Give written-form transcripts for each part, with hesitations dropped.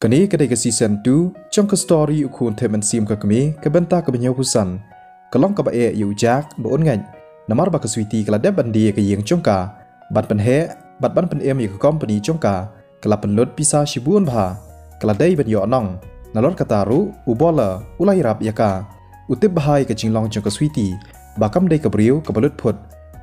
กันนี้ก็ได้กับซีซั่น2จังก็สตอรี่อุคูนเทมันซีมกับมีกับบันตากับเป็นยาคุสันก็ล่องกับอยู่จากบ่อนไงน้ำมันบักสวีตีกระเด็บบันดีกับยิงจงกาบัดเป็นเฮบัดบันเป็นอยู่กับคอมพานีจงกากระเป็นรถพิซซ่าชิบุนพากระได้เป็นยอน่องนรถกตารุอุบอลอุไลรับยากาอุติบหายกับจิงลองจังกับสวีตีบักคำได้กับริ้วกับบรรลุผล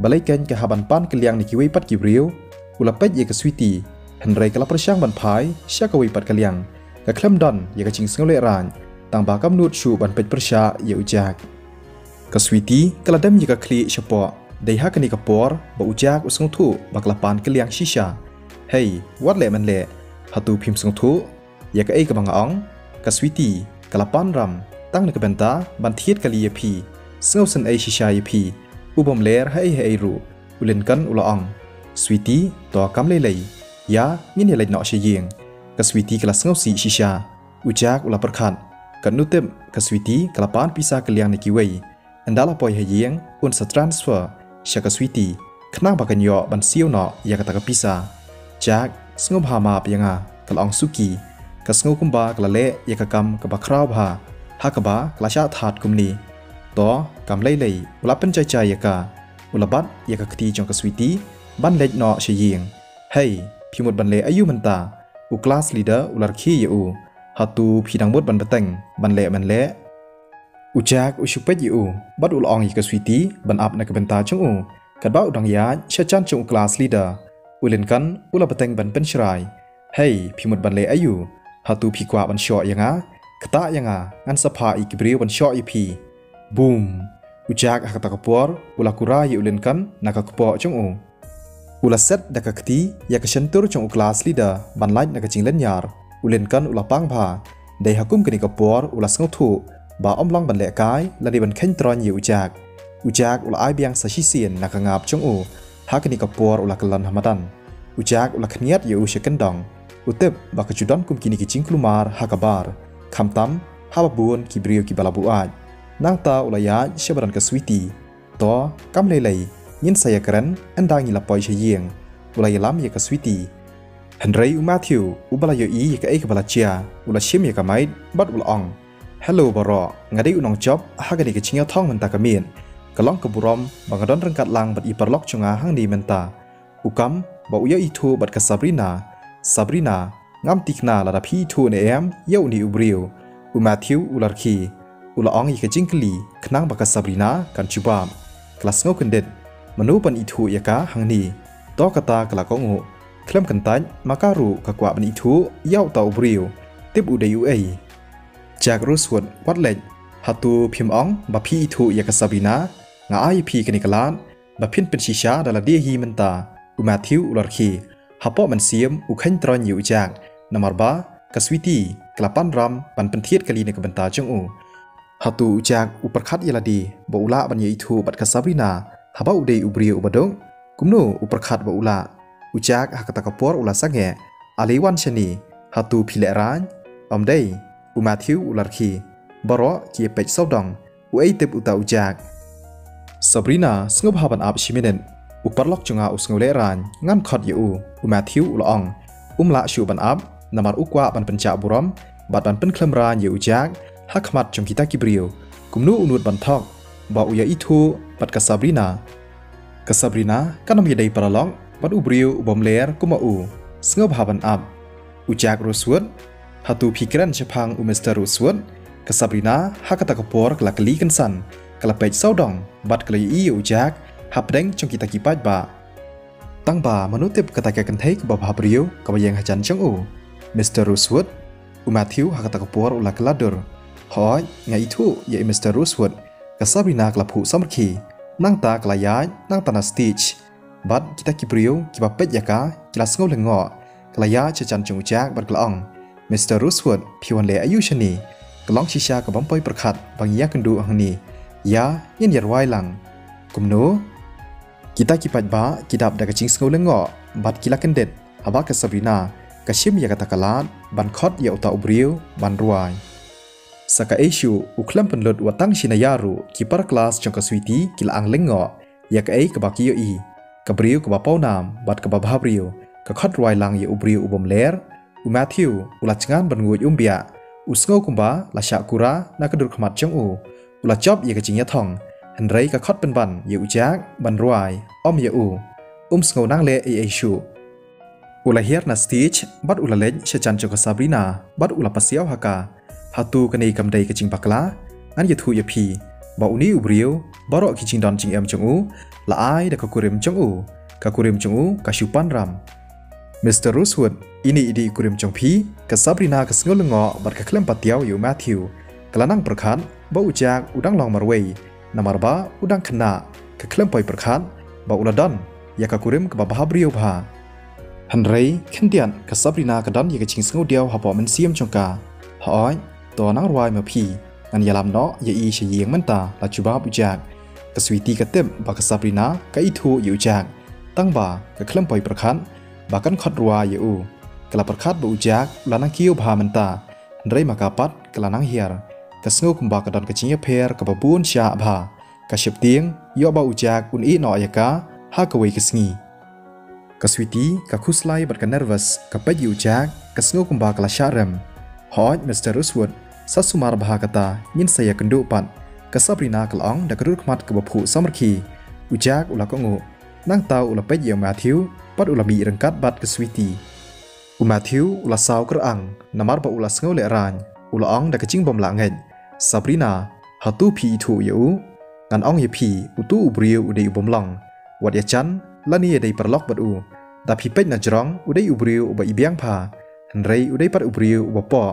บาลายกันกับฮาบันปานกเลียงในกิวิปัดกิบริ้วอุลเป็ดยกับสวีตีฮันไรกลับประช่างบันพายเชื่อกวิปัดกเลียงกับเคลมดอนยกับจิงสงเลรานต่างบากำนูดชูบันเป็ดประชาเยอุจากกับสวีตีกระเด็มยกับคลีเฉพาะได้ฮักกันกับปอร์บอุจากอุสงทุบักละปานกเลียงชิชาเฮ้ยวัดเละมันเละฮัตูพิมสงทุยกับกับบังอ่องกับสวีตีกละปานรำตั้งในกับเบนตาบันเทียดกะลียพีสงสันไอชิชายพีอุบมเลร์ให้รูอุเลนกันอุลองสวีตีต่อกำเลยยามินเฮลัยเนาะเชียงกับสวีตีกลาสงสีชิชาอุจากอุลาประคันกันนุเต็มกับสวีตีกลาปานพิซากเลียงในกิเวอันดาลาปอยเฮียงอุนสตรานสเฟอร์ชากสวีตีขณะบักันยอบันเซียวเนาะยากตะกับพิซาจากสงบหามาเปียงากลองสุกีกับสงกุมบากลาเละยากกรรมกับบักคราวบาฮักบากลาชาถาดกุมนีต่อกำเลยอุลาเป็นใจยากาอุลาบัดยากคตีจงกับสวีตีบันเล็กเนาะเชียงเฮ้ยพิมุดบันเลอายุมันตาอุคลาสลีเดอร์อุลาร์คียูฮัตูพีดังบดบันเปตังบันเละมันเละอุจากอุชุเป็ดยูบัดอุลองอีกสวีตีบันอับในกับเป็นตาจงกัดบ้าอุดังยาเชื่อจันจงอุคลาสลีเดอร์อุเลนกันอุลาเปตังบันเป็นชรายเฮ้ยพิมุดบันเลอายุฮัตูพีกว่าบันชอยังกตายังงันสภาอีกบริวบันชออีพีบูมอุจากฮักตะกปอร์อุลาคุรายูเลนกันนักกปอจงอุลาเซตดักคตียากฉันตัวจงอุคลาสลีดาบันไลน์นักจิงเล่นยาร์อุเลนกันอุลาปังพาได้ฮักกุมกันอีกปอร์อุลาสงทุบาอมลองบันเละกายและได้บันเข็นตรอนอยู่อุจากอุลาไอเบียงสัชิเซียนนักงาบจงฮักกันอีกปอร์อุลากลันธรรมดันอุจากอุลาขณียดอยู่เชกันดองอุเต็บบักจุดอนกุมกินิกิจิงคลุมาร์ฮักบาร์คำตั้มฮาบบูนกิบริวกิบาลาบูอาดนางตาอุลายาเชบรันกับสวีตีต่อกำเลยยินสายกรันอันดังยิลปอยเชียงอุลายล้ำยากสวีตีฮันไรอุมาทิวอุบลายอียากเอกบลาเชียอุลาเชมยากไมด์บัดอุลองฮัลโหลบารองาได้อุนองจ็อบฮักกันอีกชิงยาท่องมันตากระเมียนกะล่องกับบุรอมบังกระดอนรังกัดลังบัดอีปาร์ล็อกจงอาหังดีมันตาอุกัมบ่อุยอีทูบัดกับซาบรีนางามติกนาลาดาพีทูเนมเยานีอุบริวอุมาทิวอุลาร์คีอุลาองอีกจิงกลีขนังบักกับซาบรีนากันจูบามกลาสโงกันเด็ดมนุปันอิทูยากาหังนีต่อกตากลากงหูเคลมกันตันมาการุกกว่าบันอิทูเย้าเตาบริวติบอุเดยูเอจากรูสวดวัดเล็กฮัตูพิมอองบะพีอิทูยากาซาบินางาไอพีกันอีกล้านบะพินเป็นชิชาดาลาเดียฮีมันตาอุมาทิวอุลาร์คีฮับปอมันเสียมอุขันตรอนอยู่จากนามารบากสวิตีกลับปั้นรำปันเป็นเทียดกะลีในกับบันตาจงฮัตูจากอุปคัดยาลาดีบอุลาบันยอิทูบัดกาซาบินาฮับอุเดอุบริอุบดงกุมโนอุปคัดบอุลาอุจากฮักตะกปอร์อุลาสังเกอาลีวันชนีฮัตูพิเลรานอมเดย์อุมาทิวอุลาร์คีบารอเกียเป็ดเศร้าดองอุเอเตบอุตาอุจากซาบรีนาสงบฮาบันอับชิมิเนนอุปล็อกจงอาอุสงเลรานงั้นขดยูอุมาทิวอุลองละชูบันอับนามารุกว่าบันเป็นจ่าบุรอมบัดบันเป็นเคลมรานยูจากฮักมัดจงกิตากิบริวกุมนูอุนุดบันทอกบ่อุยาอิทูบัดกาซาบรีนากันนำยาได้ปราล็อกบัดอุบริวอุบอมเลร์กุมาอูสงบฮาบันอับอุจากรูสวดฮัตูพิกรันเชพังอุเมสเตอร์รูสวดกาซาบรีนาฮักตะกปอร์กลักลีกันสันกลับไปเศร้าดองบัดกลีอีอุจากฮับเด้งจงกิตากิปัดบาตั้งบ่ามนุษย์เต็บกระต่ายกันเทกบ่บาบริวกับยังหัจันจังมิสเตอร์รูสวดอุมาทิวฮักตะกปอร์อุลากลาดอร์หอยไงทูยามิสเตอร์รูสวดกซาบรีนากลับผูสมรคีนั่งตากลายายนั่งตานาสติชบัดกิตากิบริวกิบเป็ดยากากิลาสงเลงอกลายาเชจันจงจากบัดกลองมิสเตอร์รูสวดพิวันเลอายุชนีกลองชิชากับบัมปอยประคัดบางยากันดูหังนียายันยัดไว้หลังกุมโนกิตากิปัดบ้ากิดับดักจิงสงเลงอกบัดกิลากันเด็ดฮับกซาบรีนากชิมยากตะกลาดบันคอดยาอุตาอุบริวบันรวยสกาเอชูอุคลัมเป็นลดวัตั้งชินายารุกิปาร์คลาสจงกสวีตีกิลอังเลงงอยากกับบักยอีกับบริวกับเป้านามบัดกับบาบริวกับคอดรวยลังยาอุบริวอุบมเลร์ u Matthew ula cengan ban ngui umbia u sngo kumba la syakura na kedur khmat jong ula job ye kecingnya thong henrei ka khot ban ban ye ujak ban ruai ye sngo nang le shu ula hier na stage bat ula lej sechan jong Sabrina bat ula pasiau haka hatu kani kamdai kecing bakla an ye thu ye phi ba uni ubriu baro kicing don jing jong la ai da kakurim jong kakurim jong ka shupan ram Mr. Rosewood ini idi kurim jong phi ka Sabrina ka sngo lengo bat ka klem patiau yu Matthew kelanang perkhan ba ujak udang long marwei namar ba udang khna ka klem poi perkhan ba uladon ya ka kurim ka ba briu bha hanrei khendian ka Sabrina ka don ye ka ching sngo diau ha po men siam chongka ha oi to nang rwai ma phi an yalam no ye I she yeng manta la chuba ujak ka switi ka tem ba ka Sabrina ka I thu yu ujak tang ba ka klem poi perkhan bahkan khot rua yu kala perkhat bu ujak lanang kiu bha menta rei makapat kelanang hiar kasngo kumba ka don kecingnya pher ka babun sya bha ka shipting yo ba ujak un I no ayaka ha ka wei kisngi ka switi ka khuslai bat ka nervous ka pa ujak kasngo kumba kala sharem hoj Mr. Rosewood sasumar bha kata nyin saya kendu pat ka Sabrina kalong da kerur khmat ka baphu samarki ujak ula ko ngu nang tau ula pe ye Matthew pat ula mi rengkat bat ke switi Matthew ula saw kerang namar ba ula sngo le ran ula ong da kecing bom la ngej Sabrina hatu phi thu yu ngan ong ye phi utu ubriu udei bom long wat ya chan lani ye dei perlok bat da phi pej na jrong udei ubriu ba ibiang pha henrei udei pat ubriu ba po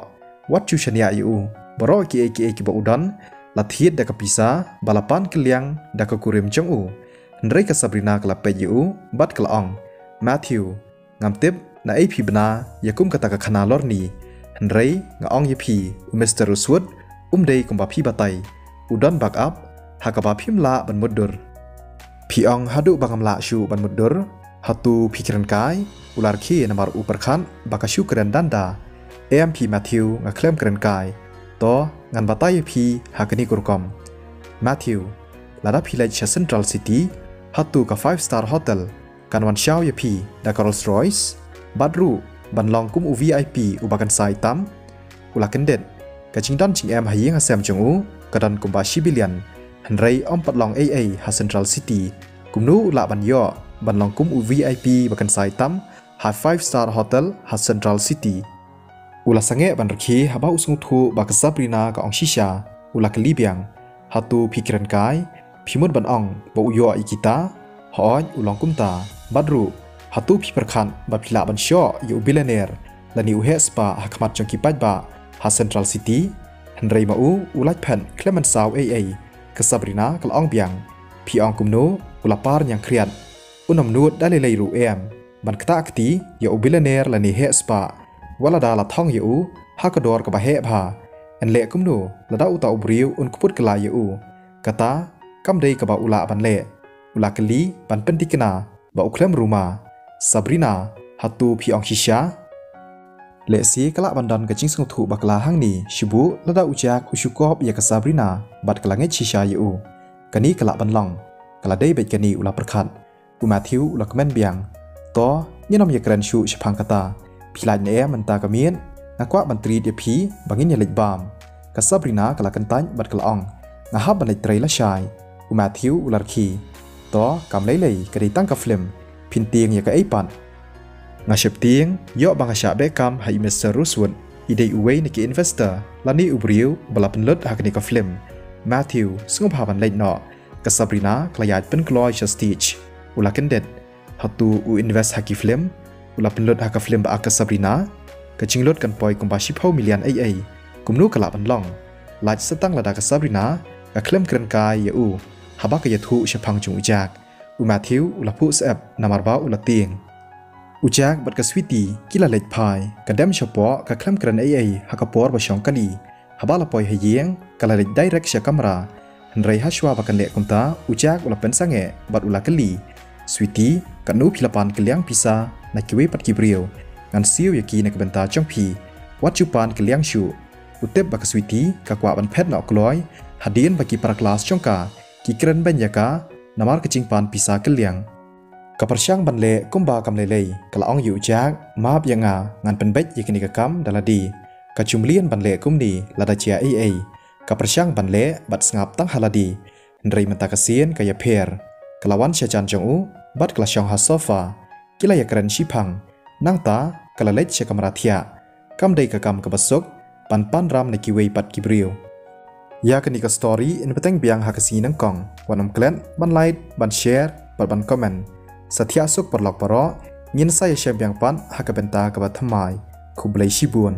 wat chu shania yu baro ki ba udan la thiet da kapisa balapan keliang da ka kurim jong henrei ka Sabrina kala pe yu bat kala ong Matthew ngam tip na AP bna yakum kata ka khana lor ni henrei nga ong ye phi Mr. Rosewood dei kumba phi batai udon back up hakaba phim la ban mudur phi ong hadu bangam la shu ban mudur hatu phikiran kai ular khi namar uperkhan bakashu kren danda MP Matthew nga klem kren kai to ngan batai phi hakani kurkom Matthew lada philai Central City hatu ka 5-star hotel kan wan xiao ye phi da Rolls Royce badru ban long kum VIP ubakan sai tam ula kendet ka chingdan ching em hayeng asem chungu kadan kumba shibilian hanrei pat long ha Central City kumnu la ban yo ban long kum VIP bakan sai tam ha 5-star hotel ha Central City ula sange ban rakhi haba usung thu ba ka Sabrina ka ong shisha ula kalibiang hatu pikiran kai phimut ban ong ba uyo ikita hoj ulong kumta badru hatu phi perkhan ba phila ban sho yu billionaire lani u he spa hakmat chongki paj ba ha Central City henrei ma ulaj phan Clement saw ka Sabrina kal ong biang phi ong kumno ulapar nyang kriat unam nut dalilei ru ban kta akti yu billionaire lani he spa wala da la thong yu hakador ka ba he bha en le kumno lada uta ubriu un kuput kala yu kata kamdei ka ba ula ban le ula kali ban pentikna ba uklem ruma Sabrina hatu phi ong hisha le si kala bandan ka ching sung thu bakla hangni shibu lada ujak ushukop ya ka Sabrina bat kala nge hisha yu kani kala banlong kala dei bet kani ula perkhat Matthew ula komen biang to nyenom ye kran shu shphang kata philai ne manta ka mien ngakwa bantri de phi bangin ye lej bam ka Sabrina kala kantan bat kala ong ngahab ban lej trei la shai Matthew ular khi to kam lei ka dei tang ka film phin tieng ya ka pan nga shep tieng yo bang sha be kam hai Mr. Rosewood idei uwei ni ki investor lani ubriu balapan lut hakni ka film Matthew sungop haban lei no ka Sabrina klayat pen kloi sha stage ula kendet hatu u invest haki film ula penlut haka film ba ka Sabrina ka chinglot kan poi kumba shipho million kumnu kala ban long laj setang lada ka Sabrina ka klem kren kai ya haba ka yathu shapang chung ujak Matthew ula pu sep namarba ula tieng ujak bat ka switi kila lej phai ka dem shapo ka klem kren hakapor ba shong kali haba la poi hayeng kala lej direct sha kamera henrei hashwa ba kan le kumta ujak ula pensange bat ula kali switi kanu philapan keliang pisa na kiwe pat kibriu ngan siu yaki na kabenta chongphi wat chupan keliang shu utep ba ka switi ka kwa ban phet na kloi hadien ba ki para class chongka ki kren banyaka namar kecing pan pisa keliang กับประช่างบันเล่กุมบากำเลยกะละอ่องอยู่จากมาบยังงานเป็นเบ็ดยิกนิกกรรมดาลดีกะจุมเลียนบันเล่กุมดีลาดาเจียกับประช่างบันเล่บัดสงับตั้งฮาลาดีนรีมันตากเซียนกะยาเพร์กะละวันเชจันจงอูบัดกะละช่องฮัสโซฟากิลายกรันชิพังนั่งตากะละเล็ดเชกมราเทียกำได้กะกำกะบสกปันรำในกิเวปัดกิบริวยากันอีกสตอรี่อินเปตังเบียงฮักซีนังกองวันน้ำเกล็ดบันไลค์บันแชร์บันคอมเมนต์สัตยาสุกปลอกปรอยินไซเชเบียงปันฮักเบนตากะบัดทำไมคุบเลยชิบุน